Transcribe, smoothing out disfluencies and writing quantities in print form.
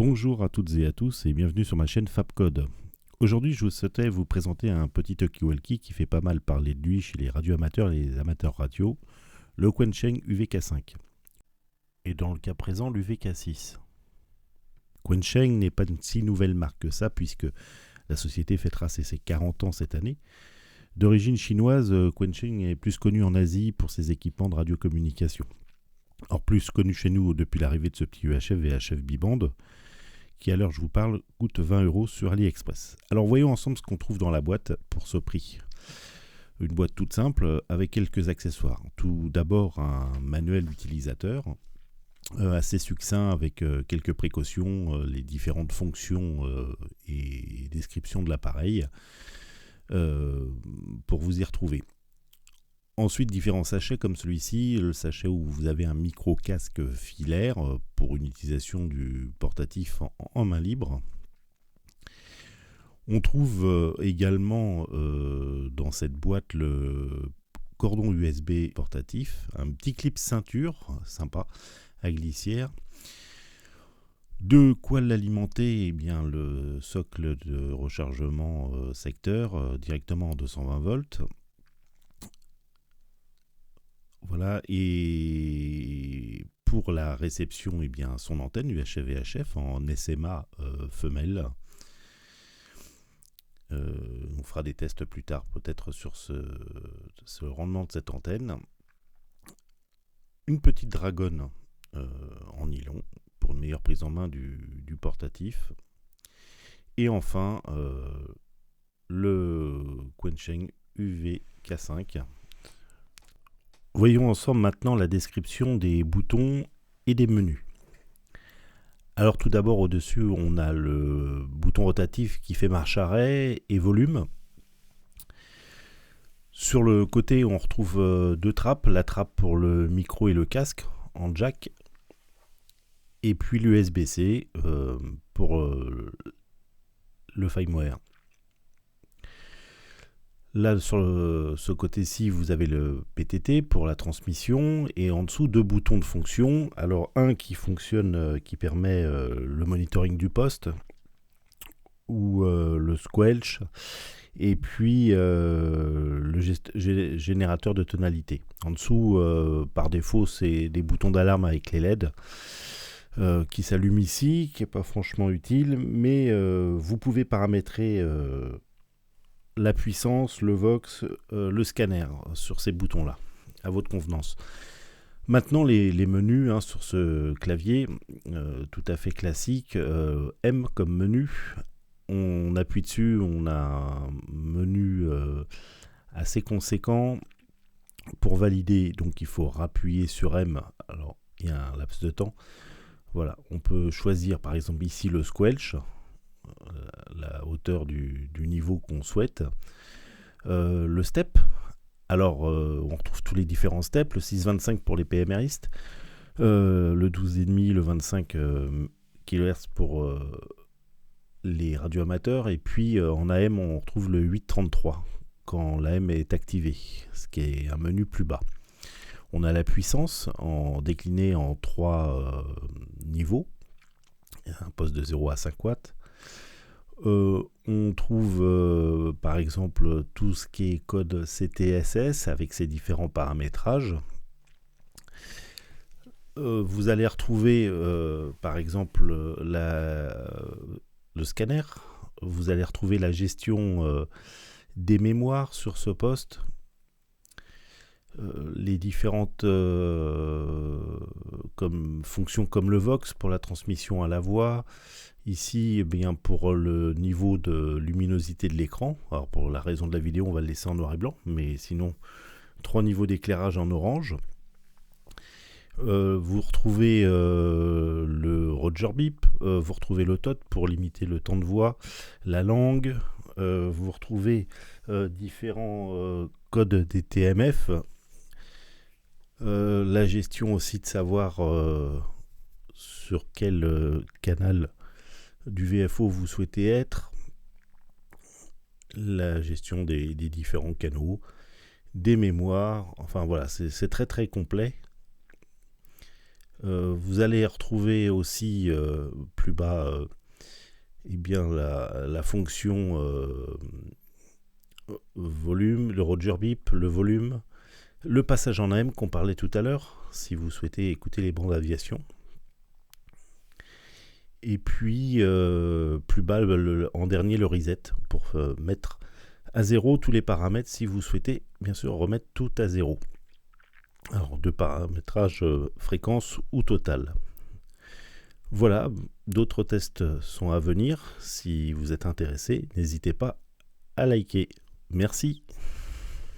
Bonjour à toutes et à tous et bienvenue sur ma chaîne Fabcode. Aujourd'hui, je souhaitais vous présenter un petit talkie-walkie qui fait pas mal parler de lui chez les radioamateurs et les amateurs radio, le Quansheng UVK5. Et dans le cas présent, l'UVK6. Quansheng n'est pas une si nouvelle marque que ça puisque la société fêtera ses 40 ans cette année. D'origine chinoise, Quansheng est plus connu en Asie pour ses équipements de radiocommunication. Or plus connu chez nous depuis l'arrivée de ce petit UHF VHF biband, qui à l'heure je vous parle coûte 20 € sur AliExpress. Alors voyons ensemble ce qu'on trouve dans la boîte pour ce prix. Une boîte toute simple avec quelques accessoires. Tout d'abord un manuel utilisateur assez succinct avec quelques précautions, les différentes fonctions et descriptions de l'appareil pour vous y retrouver. Ensuite, différents sachets comme celui-ci, le sachet où vous avez un micro-casque filaire pour une utilisation du portatif en main libre. On trouve également dans cette boîte le cordon USB portatif, un petit clip ceinture, sympa, à glissière. De quoi l'alimenter? Eh bien, le socle de rechargement secteur directement en 220 volts. Voilà, et pour la réception, eh bien, son antenne UHF VHF en SMA femelle. On fera des tests plus tard, peut-être sur ce rendement de cette antenne. Une petite dragonne en nylon pour une meilleure prise en main du portatif. Et enfin, le Quansheng UVK5. Voyons ensemble maintenant la description des boutons et des menus. Alors tout d'abord au-dessus on a le bouton rotatif qui fait marche arrêt et volume. Sur le côté on retrouve deux trappes, la trappe pour le micro et le casque en jack et puis l'USB-C pour le firmware. Là, sur ce côté-ci, vous avez le PTT pour la transmission et en dessous, deux boutons de fonction. Alors, un qui fonctionne, qui permet le monitoring du poste ou le squelch et puis le générateur de tonalité. En dessous, par défaut, c'est des boutons d'alarme avec les LED qui s'allument ici, qui n'est pas franchement utile, mais vous pouvez paramétrer la puissance, le Vox, le scanner sur ces boutons-là, à votre convenance. Maintenant, les menus sur ce clavier, tout à fait classique, M comme menu. On appuie dessus, on a un menu assez conséquent. Pour valider, donc il faut rappuyer sur M. Alors, il y a un laps de temps. Voilà, on peut choisir par exemple ici le squelch, la hauteur du niveau qu'on souhaite. Le step, alors on retrouve tous les différents steps, le 6,25 pour les PMRistes, le 12,5, le 25 kHz pour les radioamateurs, et puis en AM on retrouve le 8,33 quand l'AM est activé, ce qui est un menu plus bas. On a la puissance déclinée en 3 niveaux, un poste de 0 à 5 watts. On trouve par exemple tout ce qui est code CTSS avec ses différents paramétrages. Vous allez retrouver par exemple le scanner. Vous allez retrouver la gestion des mémoires sur ce poste. Les différentes fonctions comme le Vox pour la transmission à la voix. Ici, eh bien, pour le niveau de luminosité de l'écran, alors pour la raison de la vidéo, on va le laisser en noir et blanc, mais sinon, 3 niveaux d'éclairage en orange. Vous retrouvez le Roger Beep, vous retrouvez le TOT pour limiter le temps de voix, la langue, vous retrouvez différents codes des TMF, la gestion aussi de savoir sur quel canal du VFO vous souhaitez être, la gestion des différents canaux, des mémoires, enfin voilà, c'est très très complet. Vous allez retrouver aussi plus bas eh bien, la fonction volume, le Roger Beep, le volume, le passage en AM qu'on parlait tout à l'heure, si vous souhaitez écouter les bandes d'aviation. Et puis, plus bas, en dernier, le reset, pour mettre à zéro tous les paramètres, si vous souhaitez, bien sûr, remettre tout à zéro. Alors, de paramétrage fréquence ou total. Voilà, d'autres tests sont à venir. Si vous êtes intéressé, n'hésitez pas à liker. Merci.